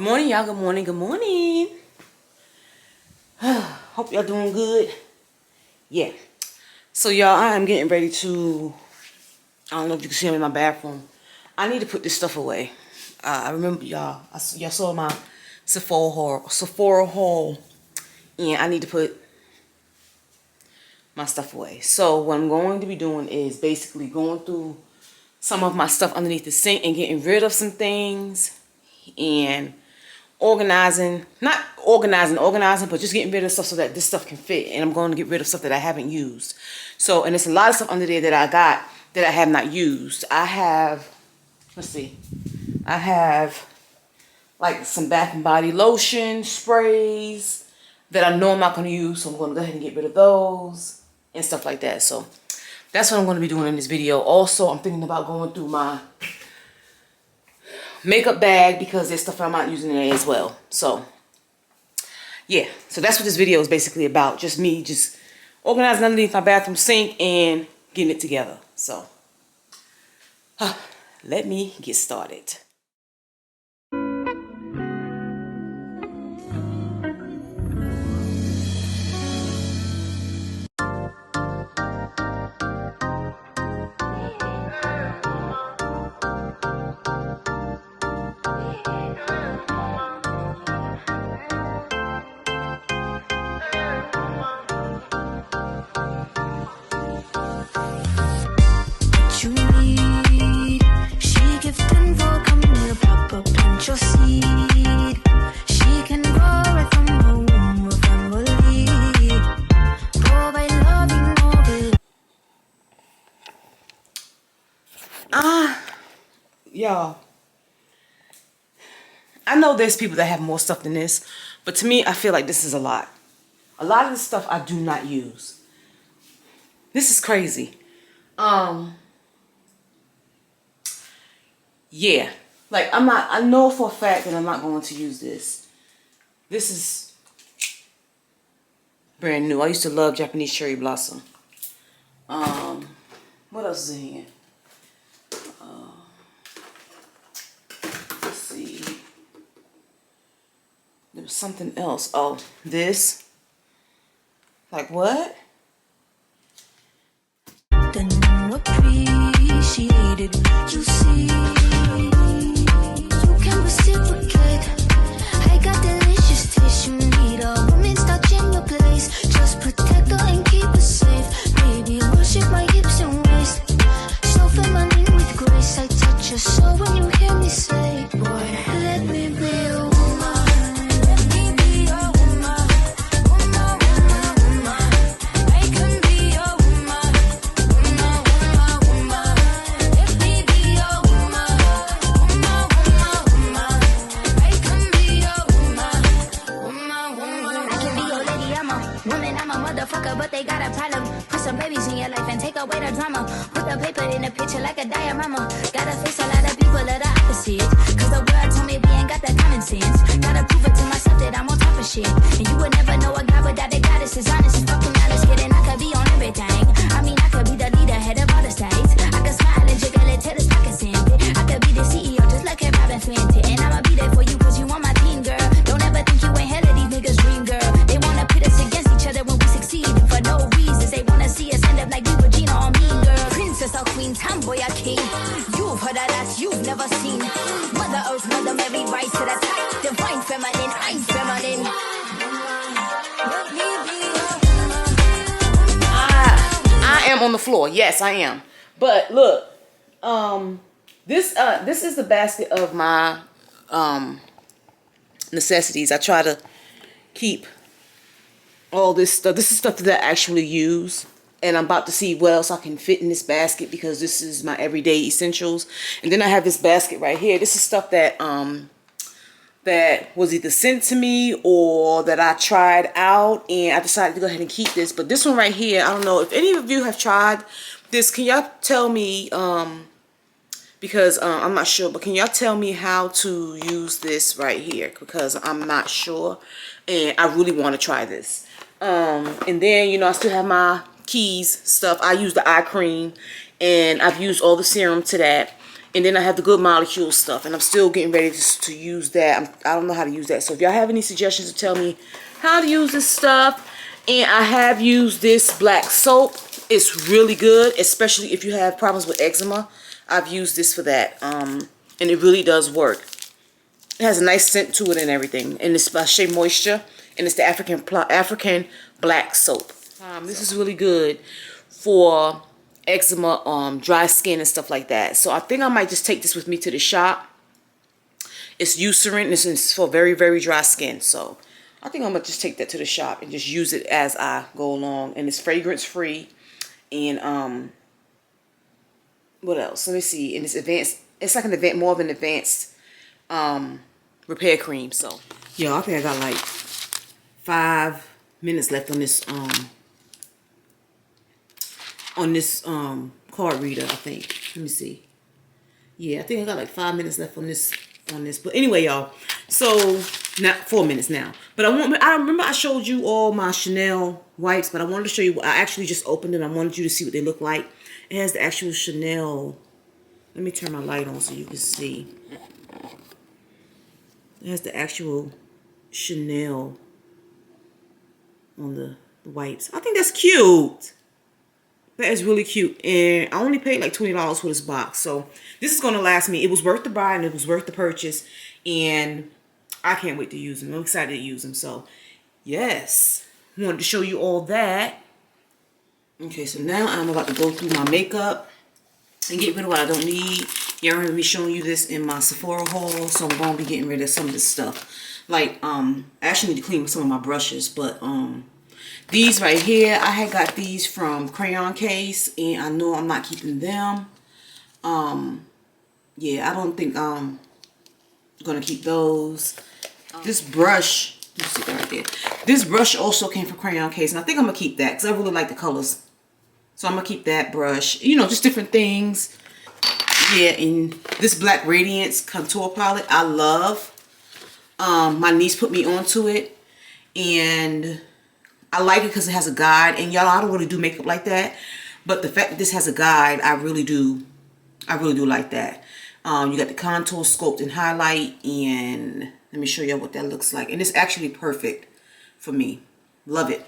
Good morning, y'all. Good morning. Good morning. Hope y'all doing good. Yeah. So, y'all, I am getting ready to, I don't know if you can see me in my bathroom. I need to put this stuff away. I remember, y'all, y'all saw my Sephora haul, and I need to put my stuff away. So, what I'm going to be doing is basically going through some of my stuff underneath the sink and getting rid of some things and organizing, not organizing, but just getting rid of stuff so that this stuff can fit. And I'm going to get rid of stuff that I haven't used. So, and there's a lot of stuff under there that I got that I have not used. I have, let's see, I have like some Bath and Body lotion, sprays that I know I'm not going to use. So I'm going to go ahead and get rid of those and stuff like that. So that's what I'm going to be doing in this video. Also, I'm thinking about going through my makeup bag because there's stuff I'm not using in there as well. So yeah, so that's what this video is basically about. Just me just organizing underneath my bathroom sink and getting it together. So let me get started. Y'all, I know there's people that have more stuff than this, but to me, I feel like this is a lot. A lot of the stuff I do not use. This is crazy. Yeah, like I know for a fact that I'm not going to use this. This is brand new. I used to love Japanese cherry blossom. What else is in here? Let's see. There was something else. Oh, this. Like what? Appreciated, you see. You can reciprocate. I got delicious taste. You need a woman's touch in your place. Just protect her and keep her safe. Baby, worship my hips and waist. So feminine with grace. I touch your soul when you hear me say, boy, let me be a woman. But they got a problem. Put some babies in your life and take away the drama. Put the paper in the picture like a diorama. Gotta face a lot of people that are opposite. Cause the world told me we ain't got that common sense. Gotta prove it to myself that I'm on top of shit. And you would never know a guy without a goddess is honest and fucking honest. Kidding, I could be on everything. I mean, I could be the leader, head of all the states. I could smile and jiggle it till the pockets empty. I could be the CEO just like a Robin Fenty. And I'ma be there for you cause you on my team, girl. Don't ever think you ain't hell of these niggas' dream, girl. They wanna pit us against each other when we succeed. For no reasons, they wanna see us end up like we were Gina or Mean Girl. Princess or queen, tomboy or king. You've heard of that, you've never seen. Mother Earth, Mother Mary, rise to the top. Divine feminine, I'm feminine. I am on the floor. Yes, I am. But look, this is the basket of my necessities. I try to keep all this stuff. This is stuff that I actually use. And I'm about to see what else I can fit in this basket because this is my everyday essentials. And then I have this basket right here. This is stuff that that was either sent to me or that I tried out. And I decided to go ahead and keep this. But this one right here, I don't know if any of you have tried this. Can y'all tell me, because I'm not sure, but can y'all tell me how to use this right here? Because I'm not sure. And I really want to try this. And then, you know, I still have my Keys stuff. I use the eye cream and I've used all the serum to that. And then I have the Good Molecule stuff, and I'm still getting ready to use that. I don't know how to use that. So if y'all have any suggestions to tell me how to use this stuff. And I have used this black soap. It's really good, especially if you have problems with eczema. I've used this for that, and it really does work. It has a nice scent to it and everything, and it's by Shea Moisture, and it's the African black soap. This is really good for eczema, dry skin and stuff like that. So I think I might just take this with me to the shop. It's Eucerin, and it's for very, very dry skin. So I think I'm gonna just take that to the shop and just use it as I go along. And it's fragrance free. And what else? Let me see. And it's advanced. It's like more of an advanced repair cream. So yeah, I think I got like 5 minutes left on this card reader, I think. Let me see. Yeah, I think I got like 5 minutes left on this. But anyway, y'all, so not 4 minutes now. But I remember I showed you all my Chanel wipes, but I wanted to show you. I actually just opened it. I wanted you to see what they look like. It has the actual Chanel. Let me turn my light on so you can see. It has the actual Chanel on the wipes. I think that's cute. That is really cute. And I only paid like $20 for this box. So this is going to last me. It was worth the buy and it was worth the purchase. And I can't wait to use them. I'm excited to use them. So yes, wanted to show you all that. Okay, so now I'm about to go through my makeup and get rid of what I don't need. Y'all remember me showing you this in my Sephora haul. So I'm going to be getting rid of some of this stuff. Like, I actually need to clean some of my brushes. But, these right here, I had got these from Crayon Case, and I know I'm not keeping them. Yeah, I don't think I'm gonna keep those. This brush, you see that right there. This brush also came from Crayon Case, and I think I'm gonna keep that because I really like the colors. So I'm gonna keep that brush. You know, just different things. Yeah, and this Black Radiance contour palette, I love. My niece put me onto it, and I like it because it has a guide. And y'all, I don't really do makeup like that, but the fact that this has a guide, I really do like that. You got the contour, sculpt, and highlight, and let me show y'all what that looks like. And it's actually perfect for me. Love it.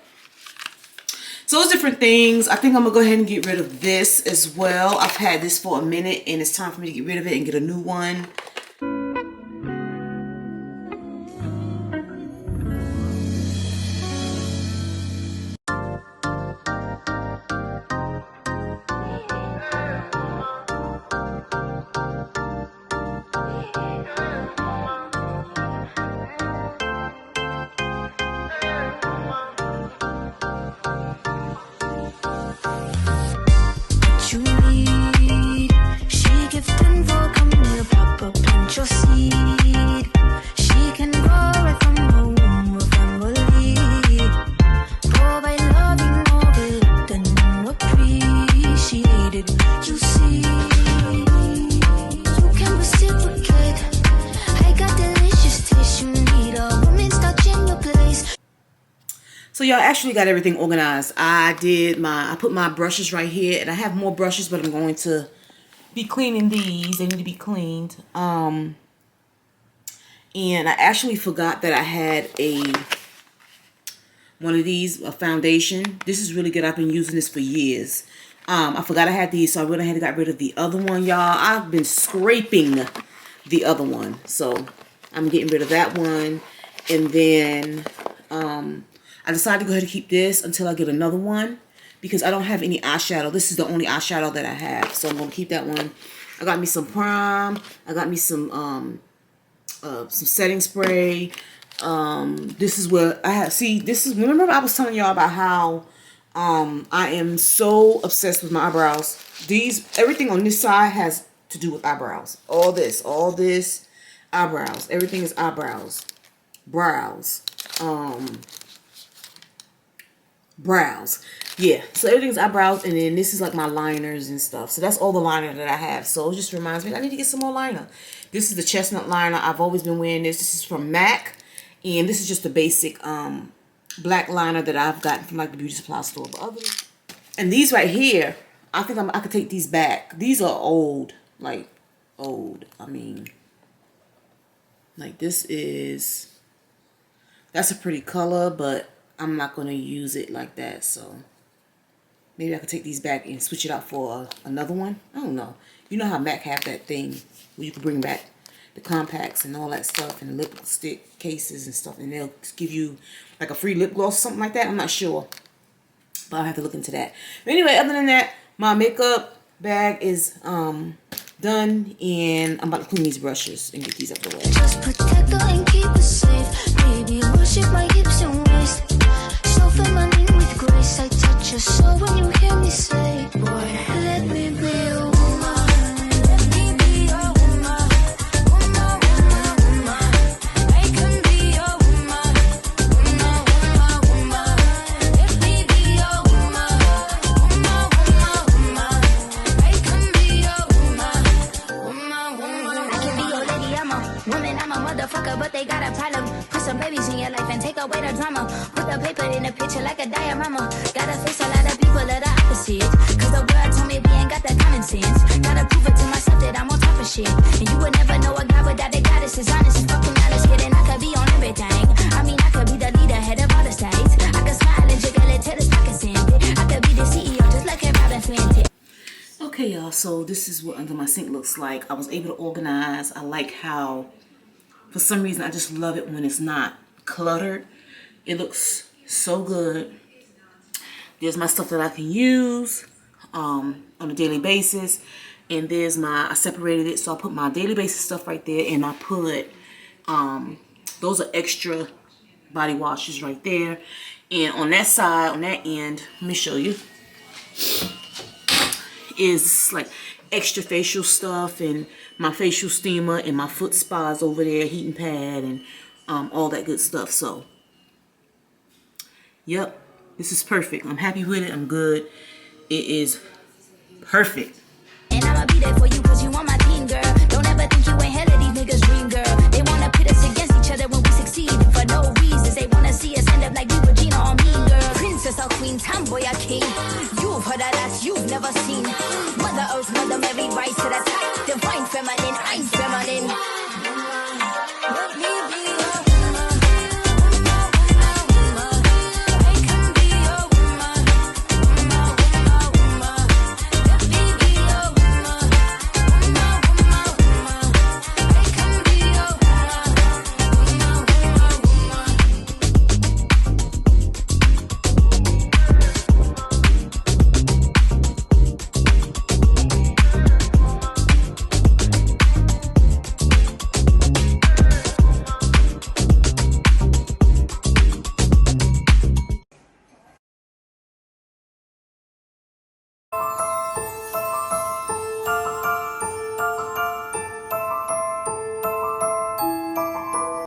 So it's different things. I think I'm gonna go ahead and get rid of this as well. I've had this for a minute, and it's time for me to get rid of it and get a new one. So y'all, actually got everything organized. I put my brushes right here, and I have more brushes, but I'm going to be cleaning these. They need to be cleaned. And I actually forgot that I had one of these, a foundation. This is really good. I've been using this for years. I forgot I had these, so I went ahead and got rid of the other one, y'all. I've been scraping the other one, so I'm getting rid of that one. And then I decided to go ahead and keep this until I get another one, because I don't have any eyeshadow. This is the only eyeshadow that I have, so I'm gonna keep that one. I got me some Prime. I got me some setting spray. This is where I have, see, this is, remember I was telling y'all about how I am so obsessed with my eyebrows. Everything on this side has to do with eyebrows. All this, eyebrows. Everything is eyebrows. Brows. Yeah, so everything's eyebrows, and then this is like my liners and stuff. So that's all the liner that I have. So it just reminds me I need to get some more liner. This is the chestnut liner. I've always been wearing this. This is from MAC, and this is just the basic black liner that I've gotten from like the beauty supply store. And these right here, I think I could take these back. These are old, like old. I mean, like this is, that's a pretty color, but I'm not going to use it like that. So maybe I could take these back and switch it out for another one. I don't know. You know how MAC have that thing where you can bring back the compacts and all that stuff and the lipstick cases and stuff, and they'll give you like a free lip gloss or something like that. I'm not sure, but I'll have to look into that. But anyway, other than that, my makeup bag is done, and I'm about to clean these brushes and get these up the way. Just protect her and keep her safe. Baby, worship my hips and waist. So feminine with grace, I touch your soul when you hear me say, boy, let me be your woman. Let me be your woman. Woman, woman, woman. I can be your woman. Woman, woman, woman. Let me be your woman. Woman, woman, woman. I can be your woman. Woman, woman. I can be your lady, I'm a woman, I'm a motherfucker, but they got a problem. Put some babies in your life and take away the drama. Put the paper in the picture like a diorama. Gotta face a lot of people that are opposite. Cause the world told me we ain't got that common sense. Gotta prove it to myself that I'm on top of shit. And you would never know a guy without a goddess is honest and fucking honest. Kidding, I could be on everything. I mean, I could be the leader, head of all the states. I could smile and jiggle it till his pockets empty. I could be the CEO just like Robin Flint. Okay, y'all, so this is what under my sink looks like. I was able to organize. I like how, for some reason, I just love it when it's not cluttered. It looks so good. There's my stuff that I can use on a daily basis. And there's my, I separated it, so I put my daily basis stuff right there. And I put, those are extra body washes right there. And on that side, on that end, let me show you, is like extra facial stuff and my facial steamer and my foot spas over there, heating pad and all that good stuff. So yep, this is perfect. I'm happy with it. I'm good. It is perfect. And I'ma be there for you cause you on my team, girl. Don't ever think you ain't hell of these niggas' dream, girl. They wanna pit us against each other when we succeed for no reasons. They wanna see us end up like we were Gina or Mean Girl. Princess or queen, tomboy or king. You've heard of that, you've never seen. Mother Earth, Mother Mary, rise to the top. Divine feminine, I'm feminine.